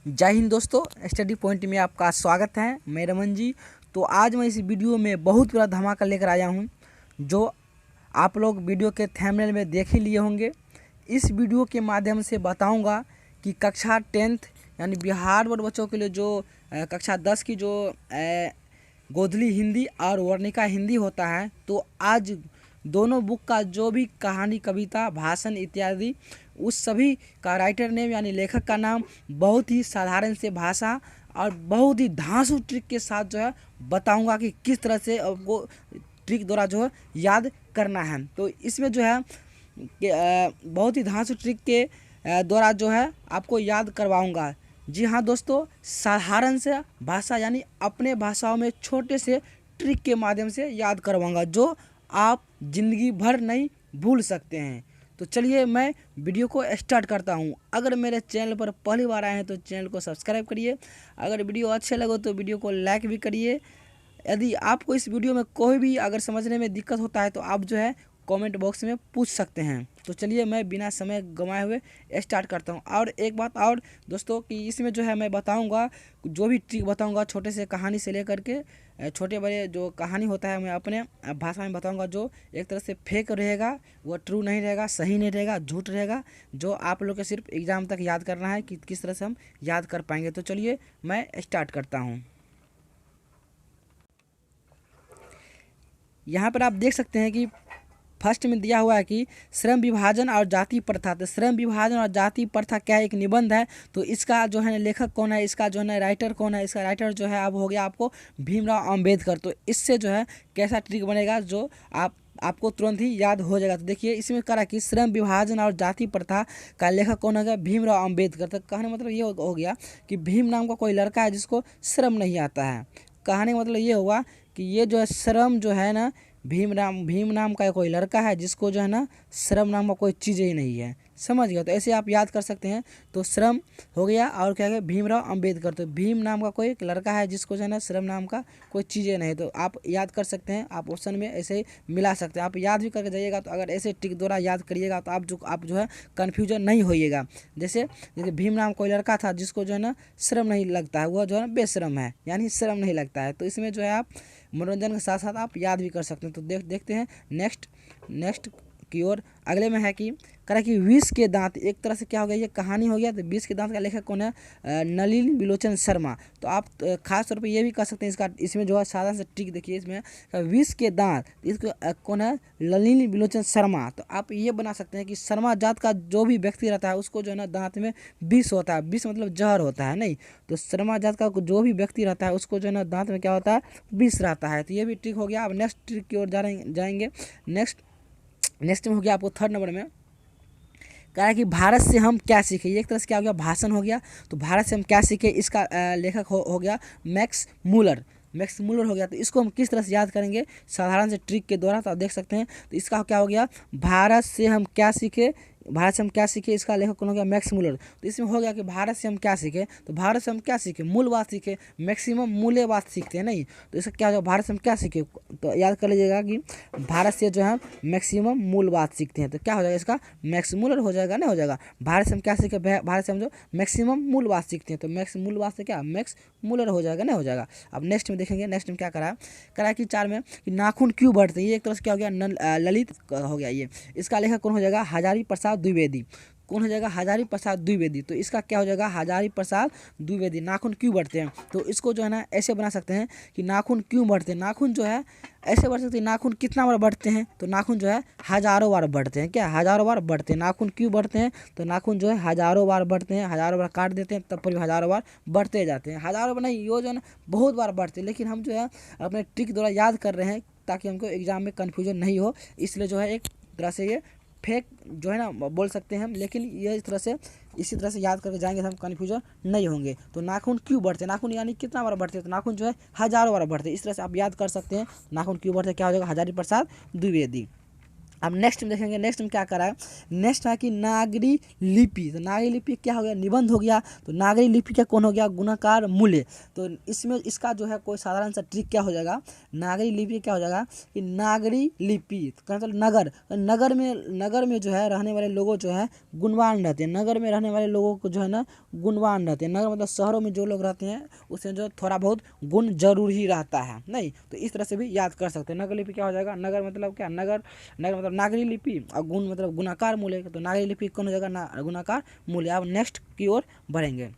जय हिंद दोस्तों, study point में आपका स्वागत है। मैं रमन जी। तो आज मैं इस वीडियो में बहुत बड़ा धमाका लेकर आया हूं, जो आप लोग वीडियो के थंबनेल में देख ही लिए होंगे। इस वीडियो के माध्यम से बताऊंगा कि कक्षा 10th यानी बिहार बोर्ड बच्चों के लिए जो कक्षा 10 की जो गोधली हिंदी और वर्णिका हिंदी होता है, तो आज दोनों बुक का जो भी कहानी, कविता, भाषण इत्यादि उस सभी का राइटर नेम यानी लेखक का नाम बहुत ही साधारण से भाषा और बहुत ही धांसू ट्रिक के साथ जो है बताऊंगा कि किस तरह से आपको ट्रिक द्वारा जो है याद करना है। तो इसमें जो है बहुत ही धांसू ट्रिक के द्वारा जो है आपको याद करवाऊंगा। जी हाँ दोस्तों, साधारण से भाषा यानी अपने भाषाओं में छोटे से ट्रिक के माध्यम से याद करवाऊंगा, जो आप ज़िंदगी भर नहीं भूल सकते हैं। तो चलिए मैं वीडियो को स्टार्ट करता हूं। अगर मेरे चैनल पर पहली बार आए हैं तो चैनल को सब्सक्राइब करिए। अगर वीडियो अच्छे लगे तो वीडियो को लाइक भी करिए। यदि आपको इस वीडियो में कोई भी अगर समझने में दिक्कत होता है तो आप जो है कमेंट बॉक्स में पूछ सकते हैं। तो चलिए मैं बिना समय गंवाए हुए स्टार्ट करता हूं। और एक बात और दोस्तों कि इसमें जो है मैं बताऊंगा, जो भी ट्रिक बताऊंगा छोटे से कहानी से लेकर के छोटे बड़े जो कहानी होता है मैं अपने भाषा में बताऊंगा, जो एक तरह से फेक रहेगा, वो ट्रू नहीं रहेगा, सही नहीं रहेगा, झूठ रहेगा, जो आप लोग को सिर्फ एग्ज़ाम तक याद करना है कि किस तरह से हम याद कर पाएंगे। तो चलिए मैं स्टार्ट करता हूँ। यहाँ पर आप देख सकते हैं कि फर्स्ट में दिया हुआ है कि श्रम विभाजन और जाति प्रथा। तो श्रम विभाजन और जाति प्रथा क्या है, एक निबंध है। तो इसका जो है लेखक कौन है, इसका जो है राइटर कौन है, इसका राइटर जो है अब हो गया आपको भीमराव अंबेडकर। तो इससे जो है कैसा ट्रिक बनेगा जो आपको तुरंत ही याद हो जाएगा। तो देखिए इसमें करा कि श्रम विभाजन और जाति प्रथा का लेखक कौन हो गया, भीमराव अंबेडकर। तो कहने मतलब ये हो गया कि भीम नाम का कोई लड़का है जिसको श्रम नहीं आता है। कहने का मतलब ये हुआ कि ये जो है श्रम जो है ना, भीम नाम का कोई लड़का है जिसको जो है ना श्रम नाम का कोई चीज़ ही नहीं है। समझ गया? तो ऐसे आप याद कर सकते हैं। तो श्रम हो गया और क्या है, भीमराव अंबेडकर। तो भीम नाम का कोई एक लड़का है जिसको जो है ना श्रम नाम का कोई चीज़ें नहीं। तो आप याद कर सकते हैं, आप ऑप्शन में ऐसे ही मिला सकते हैं। आप याद भी करके जाइएगा। तो अगर ऐसे ट्रिक द्वारा याद करिएगा तो आप जो है कन्फ्यूजन नहीं होइएगा। जैसे भीम नाम कोई लड़का था जिसको जो है ना श्रम नहीं लगता है, वह जो है ना बेशरम है, यानी श्रम नहीं लगता है। तो इसमें जो है आप मनोरंजन के साथ साथ आप याद भी कर सकते हैं। तो देखते हैं नेक्स्ट की ओर। अगले में है कि करा कि विष के दांत, एक तरह से क्या हो गया, ये कहानी हो गया। तो विष के दांत का लेखक कौन है, नलिनी विलोचन शर्मा। तो आप खास तौर पे ये भी कर सकते हैं, इसमें जो है साधारण से ट्रिक देखिए। इसमें विष के दांत, इसको कौन है, नलिनी विलोचन शर्मा। तो आप ये बना सकते हैं कि शर्मा जात का जो भी व्यक्ति रहता है उसको जो है ना दांत में विष होता है। विष मतलब जहर होता है, नहीं। तो शर्मा जात का जो भी व्यक्ति रहता है उसको जो है ना दांत में क्या होता है, विष रहता है। तो ये भी ट्रिक हो गया। अब नेक्स्ट ट्रिक की ओर जाएंगे। नेक्स्ट में हो गया आपको थर्ड नंबर में कहा है कि भारत से हम क्या सीखे। ये एक तरह से क्या हो गया, भाषण हो गया। तो भारत से हम क्या सीखे, इसका लेखक हो गया मैक्स मूलर हो गया। तो इसको हम किस तरह से याद करेंगे, साधारण से ट्रिक के द्वारा। तो आप देख सकते हैं। तो इसका क्या हो गया, भारत से हम क्या सीखे, इसका लेखक कौन हो गया, मैक्स मूलर। तो इसमें हो गया कि भारत से हम क्या सीखे। तो भारत से हम क्या सीखे, मूल बात सीखे। मैक्सिमम मूल्य बात सीखते हैं, नहीं। तो इसका क्या हो गया, भारत से हम क्या सीखे। तो याद कर लीजिएगा कि भारत से जो है मैक्सिमम मूल बात सीखते हैं। तो क्या हो जाएगा, इसका मैक्स मूलर हो जाएगा, नहीं हो जाएगा। भारत से हम क्या सीखे, भारत से हम जो मैक्सिमम मूल बात सीखते हैं। तो मैक्स मूल बात से क्या मैक्स मूलर हो जाएगा, नहीं हो जाएगा। अब नेक्स्ट में देखेंगे। नेक्स्ट में क्या करा कि 4 में कि नाखून क्यों बढ़ते हैं। ये एक तरह से क्या हो गया, ललित हो गया। ये इसका लेखक कौन हो जाएगा, हजारी प्रसाद द्विवेदी। कौन हो जाएगा, हजारी प्रसाद द्विवेदी। तो इसका क्या हो जाएगा, हजारी प्रसाद द्विवेदी। नाखून क्यों बढ़ते हैं, तो इसको जो है ना ऐसे बना सकते हैं कि नाखून क्यों बढ़ते हैं। नाखून जो है ऐसे बढ़ सकते हैं, नाखून कितना बार बढ़ते हैं। तो नाखून जो है हजारों बार बढ़ते हैं। क्या, हजारों बार बढ़ते हैं। नाखून क्यों बढ़ते हैं, तो नाखून जो है हजारों बार बढ़ते हैं। हजारों बार काट देते हैं तब पर भी हजारों बार बढ़ते जाते हैं। हजारों बार नहीं, ये जो है ना बहुत बार बढ़ते हैं। लेकिन हम जो है अपने ट्रिक द्वारा याद कर रहे हैं ताकि हमको एग्जाम में कन्फ्यूजन नहीं हो। इसलिए जो है एक तरह से ये फेक जो है ना बोल सकते हैं हम। लेकिन ये इसी तरह से याद करके जाएंगे तो हम कन्फ्यूजन नहीं होंगे। तो नाखून क्यों बढ़ते हैं, नाखून यानी कितना बार बढ़ते हैं। तो नाखून जो है हजारों बार बढ़ते हैं। इस तरह से आप याद कर सकते हैं नाखून क्यों बढ़ते हैं। क्या हो जाएगा, हजारी प्रसाद द्विवेदी। अब नेक्स्ट में देखेंगे, नेक्स्ट में क्या करा है, नेक्स्ट है कि नागरी लिपि। तो नागरी लिपि क्या हो गया, निबंध हो गया। तो नागरी लिपि का कौन हो गया, गुणाकार मूल्य। तो इसमें इसका जो है कोई साधारण सा ट्रिक क्या हो जाएगा, नागरी लिपि क्या हो जाएगा कि नागरी लिपि तो मतलब नगर, तो नगर में जो है रहने वाले लोगों जो है गुणवान रहते हैं। नगर में रहने वाले लोगों को जो है ना गुणवान रहते हैं। नगर मतलब शहरों में जो लोग रहते हैं उसमें जो थोड़ा बहुत गुण जरूर ही रहता है, नहीं तो इस तरह से भी याद कर सकते हैं। नगर लिपि क्या हो जाएगा, नगर मतलब क्या, नगर मतलब नागरी लिपि और गुण मतलब गुणाकार मूल्य। तो नागरी लिपि कौन हो जाएगा, गुणाकार मूल्य। अब नेक्स्ट की ओर बढ़ेंगे।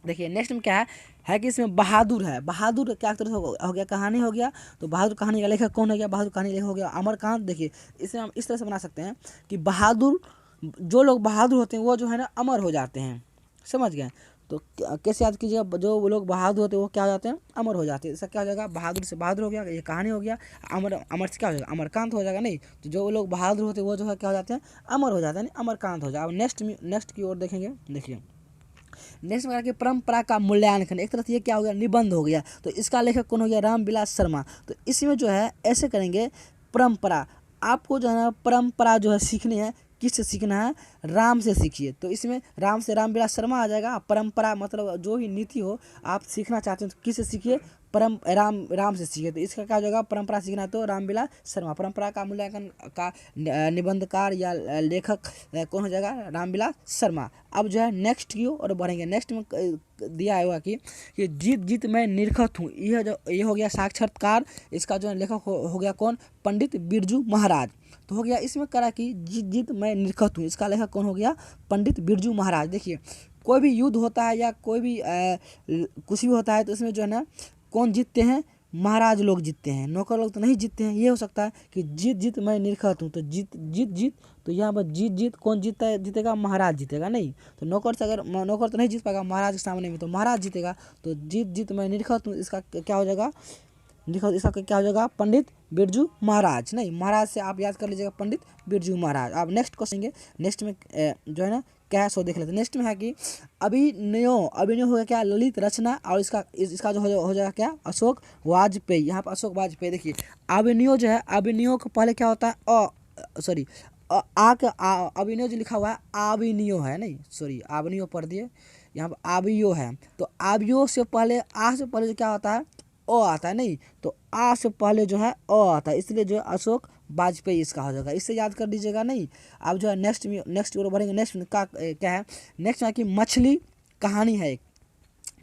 देखिए नेक्स्ट में क्या है कि इसमें बहादुर है। बहादुर क्या तरह से हो गया, कहानी हो गया। तो बहादुर कहानी का लेखक कौन हो गया, बहादुर कहानी लेखक हो गया अमरकांत। देखिए इसे हम इस तरह से बना सकते हैं कि बहादुर, जो लोग बहादुर होते हैं वो जो है ना अमर हो जाते हैं, समझ गए। तो कैसे याद कीजिएगा, जो वो लोग बहादुर होते हैं वो क्या हो जाते हैं, अमर हो जाते हैं। इसका क्या हो जाएगा, बहादुर से बहादुर हो गया, ये कहानी हो गया। अमर, अमर से क्या हो जाएगा, अमरकांत हो जाएगा। नहीं तो जो लोग बहादुर होते हैं वो जो है क्या हो जाते हैं, अमर हो जाते हैं, अमरकांत हो जाए। अब नेक्स्ट की ओर देखेंगे। देखिए नेक्स्ट में कि परंपरा का मूल्यांकन, एक तरह से ये क्या हो गया, निबंध हो गया। तो इसका लेखक कौन हो गया, रामविलास शर्मा। तो इसमें जो है ऐसे करेंगे, परंपरा, आपको जो है ना परंपरा जो है सीखनी है, किससे सीखना है, राम से सीखिए। तो इसमें राम से रामविलास शर्मा आ जाएगा। परंपरा मतलब जो भी नीति हो आप सीखना चाहते हैं तो किससे सीखिए, राम से सीखे। तो इसका क्या हो जाएगा, परंपरा सीखना तो रामविलास शर्मा। परंपरा का मूल्यांकन का निबंधकार या लेखक कौन हो जाएगा, रामविलास शर्मा। अब जो है नेक्स्ट की ओर बढ़ेंगे। नेक्स्ट में दिया हुआ कि जीत जीत मैं निरखत हूँ, ये हो गया साक्षात्कार। इसका जो है लेखक हो गया कौन, पंडित बिरजू महाराज। तो हो गया इसमें करा कि जीत जीत मैं निरखत हूँ, इसका लेखक कौन हो गया, पंडित बिरजू महाराज। देखिए कोई भी युद्ध होता है या कोई भी कुछ भी होता है तो इसमें जो है ना कौन जीतते हैं, महाराज लोग जीतते हैं, नौकर लोग तो नहीं जीतते हैं। ये हो सकता है कि जीत जीत मैं निरखत हूँ, तो जीत तो यहाँ पर जीत कौन जीतता है, जीतेगा, महाराज जीतेगा। नहीं तो नौकर से, अगर नौकर तो नहीं जीत पाएगा महाराज के सामने में, तो महाराज जीतेगा। तो जीत मैं निरखत हूँ, इसका क्या हो जाएगा, लिखो इसका क्या हो जाएगा, पंडित बिरजू महाराज। नहीं महाराज से आप याद कर लीजिएगा पंडित बिरजू महाराज। अब नेक्स्ट क्वेश्चन, नेक्स्ट में जो है ना क्या है सो देख लेते हैं। नेक्स्ट में है कि अभिनय हो गया क्या, ललित रचना। और इसका जो हो जाएगा क्या, अशोक वाजपेयी। यहाँ पर अशोक वाजपेयी। देखिए अभिनय जो है, अभिनयों को पहले क्या होता है, सॉरी अभिनय जो लिखा हुआ है अभिनयो है, नहीं सॉरी अभिनयो पढ़ दिए, यहाँ पर आबियो है। तो आबियो से पहले, आ से पहले जो क्या होता है, ओ आता है। नहीं तो आ से पहले जो है ओ आता है, इसलिए जो है अशोक वाजपेयी इसका हो जाएगा। इससे याद कर लीजिएगा। नहीं अब जो है नेक्स्ट ओर बढ़ेंगे। नेक्स्ट में क्या है, नेक्स्ट है कि मछली कहानी है एक,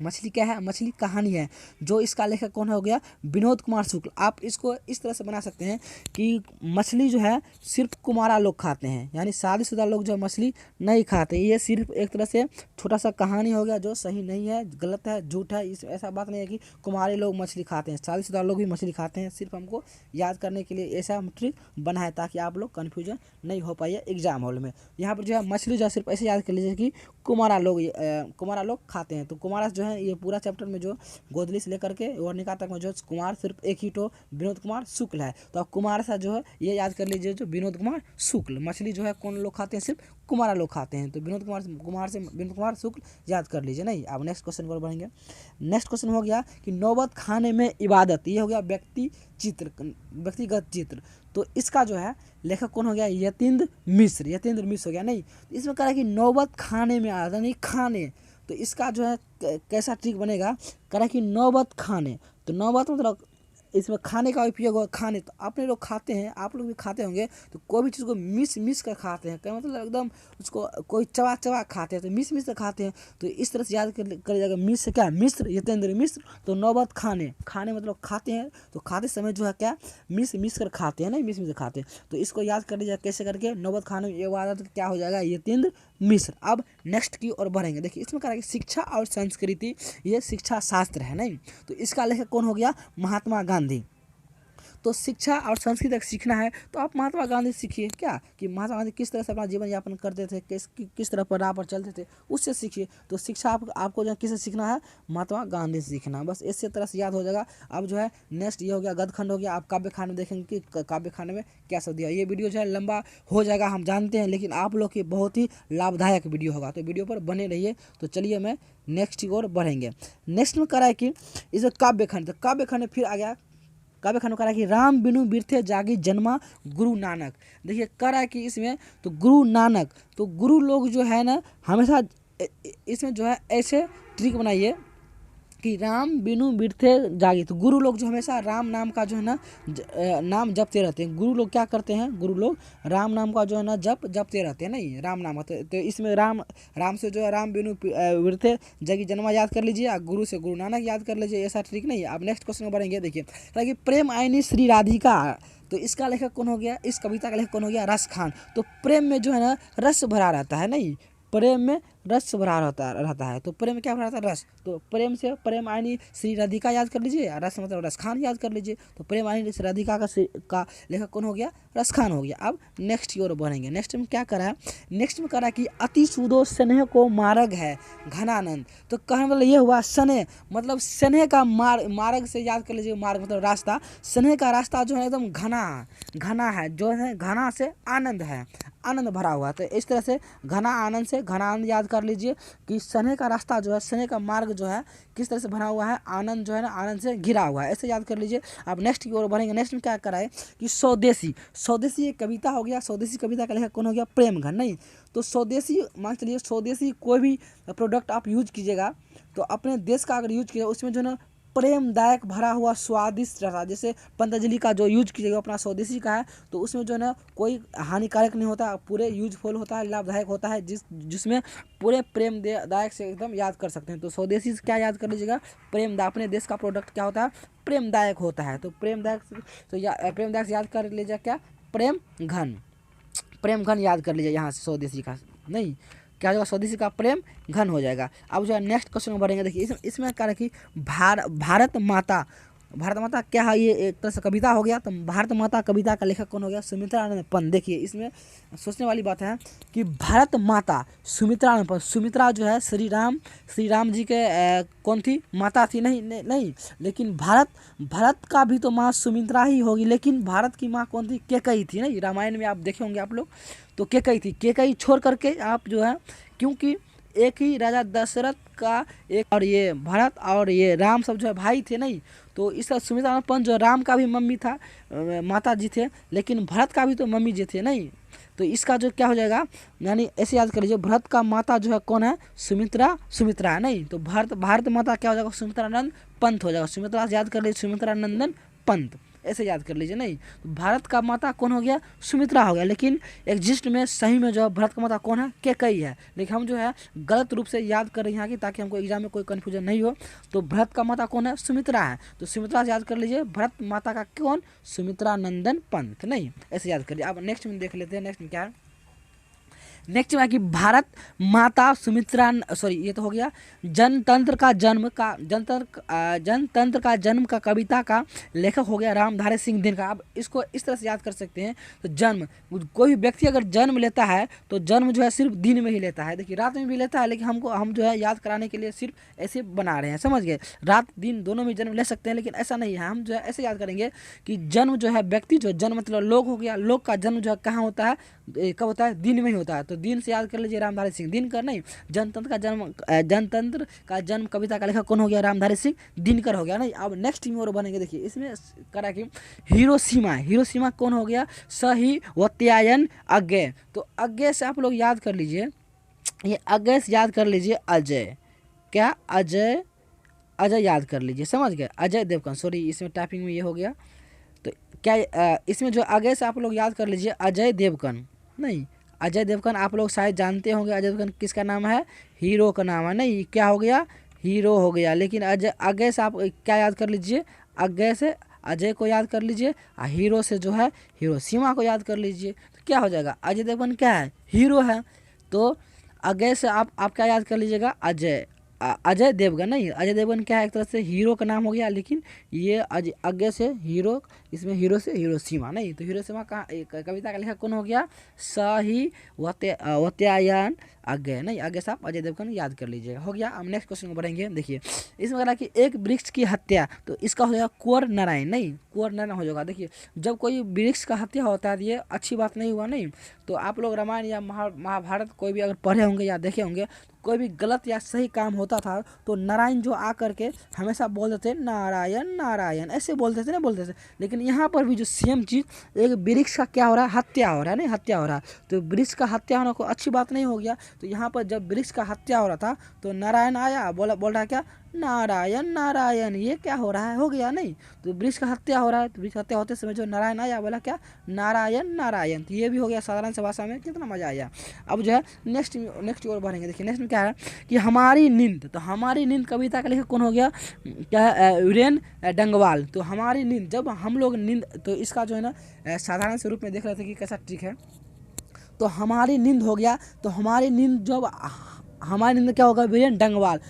मछली क्या है, मछली कहानी है। जो इसका लेखक कौन हो गया, विनोद कुमार शुक्ल। आप इसको इस तरह से बना सकते हैं कि मछली जो है सिर्फ कुमारा लोग खाते हैं, यानी शादीशुदा लोग जो मछली नहीं खाते। ये सिर्फ एक तरह से छोटा सा कहानी हो गया जो सही नहीं है, गलत है, झूठ है। इस ऐसा बात नहीं है कि कुमारे लोग मछली खाते हैं, शादीशुदा लोग भी मछली खाते हैं। सिर्फ हमको याद करने के लिए ऐसा ट्रिक बना है ताकि आप लोग कन्फ्यूजन नहीं हो पाइए एग्जाम हॉल में। यहाँ पर जो है मछली जो है सिर्फ ऐसे याद कर लीजिए कि कुमारा लोग खाते हैं। तो कुमारा जो है ये पूरा चैप्टर में जो गोदली से लेकर के वर्णिका तक में जो कुमार सिर्फ एक ही तो विनोद कुमार शुक्ल है। तो अब कुमार सा जो है ये याद कर लीजिए, जो विनोद कुमार शुक्ल। मछली जो है कौन लोग खाते हैं, सिर्फ कुमारा लोग खाते हैं। तो विनोद कुमार से विनोद कुमार शुक्ल याद कर लीजिए। नहीं अब नेक्स्ट क्वेश्चन पर बढ़ेंगे। नेक्स्ट क्वेश्चन हो गया कि नौबत खाने में इबादत। ये हो गया व्यक्तिगत चित्र। तो इसका जो है लेखक कौन हो गया, यतीन्द्र मिश्र हो गया। नहीं इसमें कह रहा है कि नौबत खाने में आदत, नहीं खाने। तो इसका जो है कैसा ट्रिक बनेगा, कह रहा है कि नौबत खाने। तो नौबत मतलब इसमें खाने का उपयोग हो, खाने तो अपने लोग खाते हैं, आप लोग भी खाते होंगे। तो कोई भी चीज़ को मिस कर खाते हैं, क्या मतलब एकदम उसको कोई चबा खाते हैं, तो मिस कर खाते हैं। तो इस तरह से याद कर जाएगा, मिस से क्या, मिश्र, यतेंद्र मिश्र। तो नौबत खाने मतलब खाते हैं, तो खाते समय जो है क्या, मिस कर खाते हैं, नहीं मिस कर खाते हैं। तो इसको याद कर लीजिएगा कैसे करके, नौबत खाने में ये आदत क्या हो जाएगा, यतेंद्र मिश्र। अब नेक्स्ट की ओर बढ़ेंगे। देखिए इसमें कहा कि शिक्षा और संस्कृति, ये शिक्षा शास्त्र है। नहीं तो इसका लेखक कौन हो गया, महात्मा गांधी। तो शिक्षा और संस्कृति अगर सीखना है तो आप महात्मा गांधी सीखिए। क्या कि महात्मा गांधी किस तरह से अपना जीवन यापन करते थे, किस तरह पर राह पर चलते थे, उससे सीखिए। तो शिक्षा आपको जो किससे सीखना है, महात्मा गांधी से सीखना। बस इसी तरह से याद हो जाएगा। अब जो है नेक्स्ट ये हो गया गदखंड हो गया। आप काव्य खाने देखेंगे कि काव्य खाने में क्या सब दिया। ये वीडियो जो है लंबा हो जाएगा हम जानते हैं, लेकिन आप लोग की बहुत ही लाभदायक वीडियो होगा, तो वीडियो पर बने रहिए। तो चलिए मैं नेक्स्ट की ओर बढ़ेंगे। नेक्स्ट में करा है कि इसे काव्य खंड, तो काव्य खंड फिर आ गया काव्य खान कह रहा है कि राम बिनु बिरथे जागी जन्मा गुरु नानक। देखिए कह रहा है कि इसमें तो गुरु नानक, तो गुरु लोग जो है ना हमेशा इसमें जो है ऐसे ट्रिक बनाइए कि राम बिनु बिरथे जागी, तो गुरु लोग जो हमेशा राम नाम का जो है ना नाम जपते रहते हैं। गुरु लोग क्या करते हैं, गुरु लोग राम नाम का जो है ना जपते रहते हैं, नहीं राम नाम तो इसमें राम से जो है राम बिनु बिरथे जागी जन्मा याद कर लीजिए, और गुरु से गुरु नानक याद कर लीजिए, ऐसा ट्रिक नहीं है। अब नेक्स्ट क्वेश्चन में बढ़ेंगे। देखिए ताकि प्रेम आईनी श्री राधिका, तो इसका लेखक कौन हो गया, इस कविता का लेखक कौन हो गया, रस खान। तो प्रेम में जो है ना रस भरा रहता है, नहीं प्रेम में रस भरा रहता है, तो प्रेम में क्या भरा रहता है, रस। तो प्रेम से प्रेम आईनी श्री राधिका याद कर लीजिए, रस मतलब रस खान याद कर लीजिए। तो प्रेम आईनी श्री राधिका का लेखक कौन हो गया, रस खान हो गया। अब नेक्स्ट की ओर बढ़ेंगे। नेक्स्ट में क्या करा है, नेक्स्ट में करा है कि अति सुदो स्नेह को मार्ग है घनानंद। तो कहने वाला ये हुआ स्नेह मतलब स्नेह का मार्ग से याद कर लीजिए, मार्ग मतलब रास्ता, स्नेह का रास्ता जो है एकदम घना है, जो है घना से आनंद है, आनंद भरा हुआ है। तो इस तरह से घना आनंद से घना आनंद याद कर लीजिए कि स्नेह का रास्ता जो है, स्नेह का मार्ग जो है किस तरह से भरा हुआ है, आनंद जो है ना आनंद से घिरा हुआ है, ऐसे याद कर लीजिए। अब नेक्स्ट की ओर बढ़ेंगे। नेक्स्ट में क्या कराए कि स्वदेशी एक कविता हो गया, स्वदेशी कविता का लेखक कौन हो गया, प्रेमघन। नहीं तो स्वदेशी मान चलिए, स्वदेशी कोई भी प्रोडक्ट आप यूज कीजिएगा तो अपने देश का अगर यूज कीजिएगा उसमें जो है ना प्रेमदायक भरा हुआ स्वादिष्ट रहा, जैसे पतंजलि का जो यूज कीजिएगा अपना स्वदेशी का है तो उसमें जो है ना कोई हानिकारक नहीं होता, पूरे यूजफुल होता है, लाभदायक होता है, जिसमें पूरे प्रेमदायक से एकदम याद कर सकते हैं। तो स्वदेशी से क्या याद कर लीजिएगा, अपने देश का प्रोडक्ट क्या होता है, प्रेमदायक होता है। तो प्रेमदायक प्रेमदायक से याद कर लीजिए क्या, प्रेमघन याद कर लीजिए यहाँ से स्वदेशी का, नहीं क्या होगा, स्वदेशी का प्रेम घन हो जाएगा। अब जो है नेक्स्ट क्वेश्चन में बढ़ेंगे। देखिए इसमें क्या रखी, भारत माता क्या है, ये एक तरह से कविता हो गया। तो भारत माता कविता का लेखक कौन हो गया, सुमित्रा नंदन पंत। देखिए इसमें सोचने वाली बात है कि भारत माता सुमित्रा नंदन पंत, सुमित्रा जो है श्री राम जी के कौन थी, माता थी, नहीं लेकिन भारत का भी तो माँ सुमित्रा ही होगी, लेकिन भारत की माँ कौन थी, कैकेयी थी। नहीं रामायण में आप देखे होंगे आप लोग, तो कैकेयी थी। कैकेयी छोड़ करके आप जो है, क्योंकि एक ही राजा दशरथ का एक और ये भरत और ये राम सब जो है भाई थे, नहीं तो इसका सुमित्रा पंत जो राम का भी मम्मी था, माता जी थे, लेकिन भरत का भी तो मम्मी जी थे, नहीं तो इसका जो क्या हो जाएगा, यानी ऐसे याद कर लीजिए, भरत का माता जो है कौन है, सुमित्रा है। नहीं तो भारत माता क्या हो जाएगा, सुमित्रा नंदन पंत हो जाएगा। सुमित्रा से याद कर लीजिए, सुमित्रा नंदन पंत, ऐसे याद कर लीजिए। नहीं तो भारत का माता कौन हो गया, सुमित्रा हो गया, लेकिन एग्जिस्ट में सही में जो है भारत का माता कौन है, कैकेयी है, लेकिन हम जो है गलत रूप से याद कर रहे हैं यहाँ की, ताकि हमको एग्जाम में कोई कन्फ्यूजन नहीं हो। तो भारत का माता कौन है, सुमित्रा है, तो सुमित्रा से याद कर लीजिए, भारत माता का कौन, सुमित्रा नंदन पंत। नहीं ऐसे याद कर लीजिए। अब नेक्स्ट में देख लेते हैं, नेक्स्ट में क्या है, नेक्स्ट में कि भारत माता सुमित्रा, सॉरी ये तो हो गया जनतंत्र का जन्म का कविता का लेखक हो गया रामधारी सिंह दिनकर। अब इसको इस तरह से याद कर सकते हैं, तो जन्म, कोई व्यक्ति अगर जन्म लेता है तो जन्म जो है सिर्फ दिन में ही लेता है, देखिए रात में भी लेता है, लेकिन हम जो है याद कराने के लिए सिर्फ ऐसे बना रहे हैं, समझ गए, रात दिन दोनों में जन्म ले सकते हैं, लेकिन ऐसा नहीं है। हम जो है ऐसे याद करेंगे कि जन्म जो है व्यक्ति, जो जन्म मतलब लोग हो गया, लोग का जन्म जो है कहाँ होता है, कब होता है, दिन में ही होता है। तो दिन से याद कर लीजिए रामधारी सिंह दिनकर। नहीं जनतंत्र का जन्म कविता का लेखक कौन हो गया, रामधारी सिंह दिनकर हो गया। नहीं अब नेक्स्ट में और बनेंगे। देखिए इसमें करा कि हिरोशिमा कौन हो गया, सही वत्यायन अज्ञेय। तो अज्ञेय से आप लोग याद कर लीजिए, ये अज्ञेय से याद कर लीजिए अजय, क्या अजय याद कर लीजिए, समझ गए, अजय देवगन, सॉरी इसमें टाइपिंग में ये हो गया। तो क्या इसमें जो अजय से आप लोग याद कर लीजिए अजय देवगन। नहीं अजय देवगन आप लोग शायद जानते होंगे, अजय देवगन किसका नाम है, हीरो का नाम है। नहीं क्या हो गया, हीरो हो गया, लेकिन अजय से आप क्या याद कर लीजिए, अजय से अजय को याद कर लीजिए, और हीरो से जो है हिरोशिमा को याद कर लीजिए। तो क्या हो जाएगा, अजय देवगन क्या है, हीरो है, तो अजय से आप क्या याद कर लीजिएगा, अजय देवगन। नहीं अजय देवगन क्या है, एक तरह से हीरो का नाम हो गया, लेकिन ये अजय से हीरो, इसमें हीरो से हिरोशिमा। नहीं तो हिरोशिमा का कविता का लेखक कौन हो गया, सही वत्यायन अज्ञेय। नहीं अज्ञेय से आप अजय देवगन याद कर लीजिएगा, हो गया। अब नेक्स्ट क्वेश्चन में बढ़ेंगे। देखिए इसमें कह रहा कि एक वृक्ष की हत्या, तो इसका हो जाएगा कुंवर नारायण। नहीं कुंवर नारायण हो जाएगा। देखिए जब कोई वृक्ष का हत्या होता है, ये अच्छी बात नहीं हुआ। नहीं तो आप लोग रामायण या महाभारत कोई भी अगर पढ़े होंगे या देखे होंगे, तो कोई भी गलत या सही काम होता था तो नारायण जो आकर के हमेशा बोलते थे नारायण नारायण, ऐसे बोलते थे ना, बोलते थे। लेकिन यहाँ पर भी जो सेम चीज़, एक वृक्ष का क्या हो रहा है, हत्या हो रहा है, नहीं हत्या हो रहा है। तो वृक्ष का हत्या होना कोई अच्छी बात नहीं हो गया। तो यहाँ पर जब वृक्ष का हत्या हो रहा था तो नारायण आया, बोल रहा है क्या, नारायण नारायण, ये क्या हो रहा है, हो गया नहीं। तो वृक्ष का हत्या हो रहा है, तो वृक्ष हत्या होते समय जो नारायण आया बोला क्या, नारायण नारायण। तो ये भी हो गया साधारण से भाषा में, कितना मजा आया। अब जो है नेक्स्ट की ओर बढ़ेंगे। देखिए नेक्स्ट में क्या है कि हमारी नींद। तो हमारी नींद कविता का लेखक कौन हो गया, क्या है, वीरेन डंगवाल। तो हमारी नींद, जब हम लोग नींद, तो इसका जो है ना साधारण से रूप में देख रहे थे कि कैसा ट्रिक है। तो हमारी नींद हो गया, तो हमारी नींद जब हमारी नींद क्या होगा, वीरेन डंगवाल,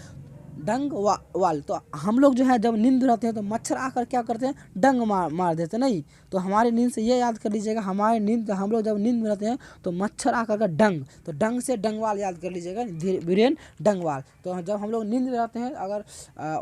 वाल। तो हम लोग जो है जब नींद रहते हैं तो मच्छर आकर क्या करते हैं, डंग मार देते नहीं। तो हमारी नींद से ये याद कर लीजिएगा, हमारी नींद, हम लोग जब नींद में रहते हैं तो मच्छर आकर का डंग, तो डंग से डंगवाल याद कर लीजिएगा, वीरेन डंगवाल। तो जब हम लोग नींद में रहते हैं, अगर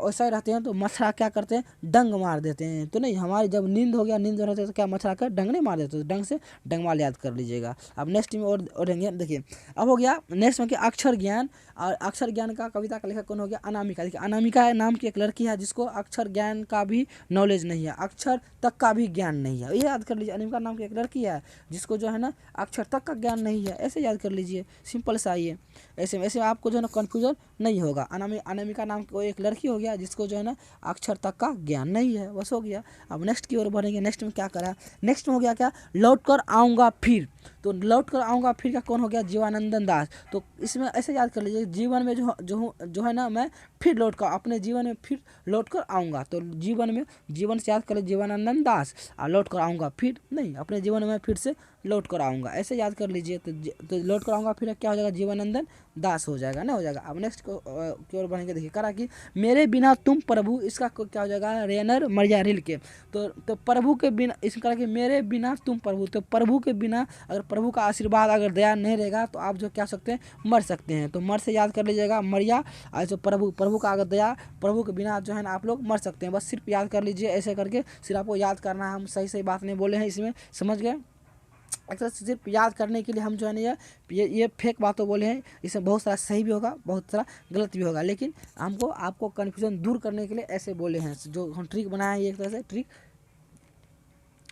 वैसा ही रहते हैं तो मच्छर क्या करते हैं, डंग मार देते हैं। तो नहीं, हमारी जब नींद हो गया, नींद में रहते हैं तो क्या मच्छर आकर डंग नहीं मार देते, तो डंग से डंगवाल याद कर लीजिएगा। अब नेक्स्ट में और देखिए, अब हो गया नेक्स्ट में कि अक्षर ज्ञान। और अक्षर ज्ञान का कविता का लेखक कौन हो गया, अनामिका। देखिए अनामिका नाम की एक लड़की है जिसको अक्षर ज्ञान का भी नॉलेज नहीं है, अक्षर तक का भी ज्ञान नहीं है। ये याद कर लीजिए, अनामिका नाम की एक लड़की है जिसको जो है ना अक्षर तक का ज्ञान नहीं है, ऐसे याद कर लीजिए, सिंपल सा ये। ऐसे आपको जो है ना कन्फ्यूजन नहीं होगा। अनामिका नाम की एक लड़की हो गया जिसको जो है ना अक्षर तक का ज्ञान नहीं है, बस हो गया। अब नेक्स्ट की ओर बढ़ेंगे। नेक्स्ट में क्या करा, नेक्स्ट में हो गया क्या, लौट कर आऊँगा फिर। तो लौट कर आऊँगा फिर का कौन हो गया, जीवानंदन दास। तो इसमें ऐसे याद कर लीजिए, जीवन में जो है ना मैं फिर लौट कर, अपने जीवन में फिर लौट कर आऊँगा। तो जीवन से याद कर लीजिए जीवानंदन दास, और लौट कर आऊँगा फिर नहीं, अपने जीवन में फिर से लौट कर आऊँगा, ऐसे याद कर लीजिए। तो लौट कर आऊँगा फिर क्या हो जाएगा, जीवानंदन दास हो जाएगा ना, हो जाएगा। अब नेक्स्ट की ओर बढ़ेंगे। देखिए करा कि मेरे बिना तुम प्रभु, इसका क्या हो जाएगा, रेनर मरिया रिल के। तो प्रभु के बिना, इसका कि मेरे बिना तुम प्रभु। तो प्रभु के बिना, अगर प्रभु का आशीर्वाद, अगर दया नहीं रहेगा तो आप जो क्या सकते हैं, मर सकते हैं। तो मर से याद कर लीजिएगा मरिया, और जो प्रभु का अगर दया, प्रभु के बिना जो है ना आप लोग मर सकते हैं। बस सिर्फ याद कर लीजिए, ऐसे करके सिर्फ आपको याद करना है। हम सही बात नहीं बोले हैं इसमें, समझ गए। एक तरह से सिर्फ याद करने के लिए हम जो है ना ये फेक बातों बोले हैं। इसमें बहुत सारा सही भी होगा, बहुत सारा गलत भी होगा, लेकिन हमको आपको कन्फ्यूजन दूर करने के लिए ऐसे बोले हैं। जो हम ट्रिक बनाए हैं, एक तरह से ट्रिक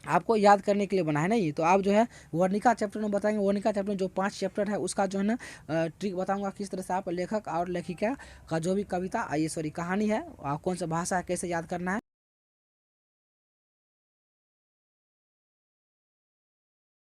आपको याद करने के लिए बना है नहीं। तो आप जो है वर्णिका चैप्टर में बताएंगे, वर्णिका चैप्टर में जो 5 चैप्टर है उसका जो है ना ट्रिक बताऊंगा, किस तरह से आप लेखक और लेखिका का जो भी कविता, ये सॉरी कहानी है, कौन सा भाषा है, कैसे याद करना है।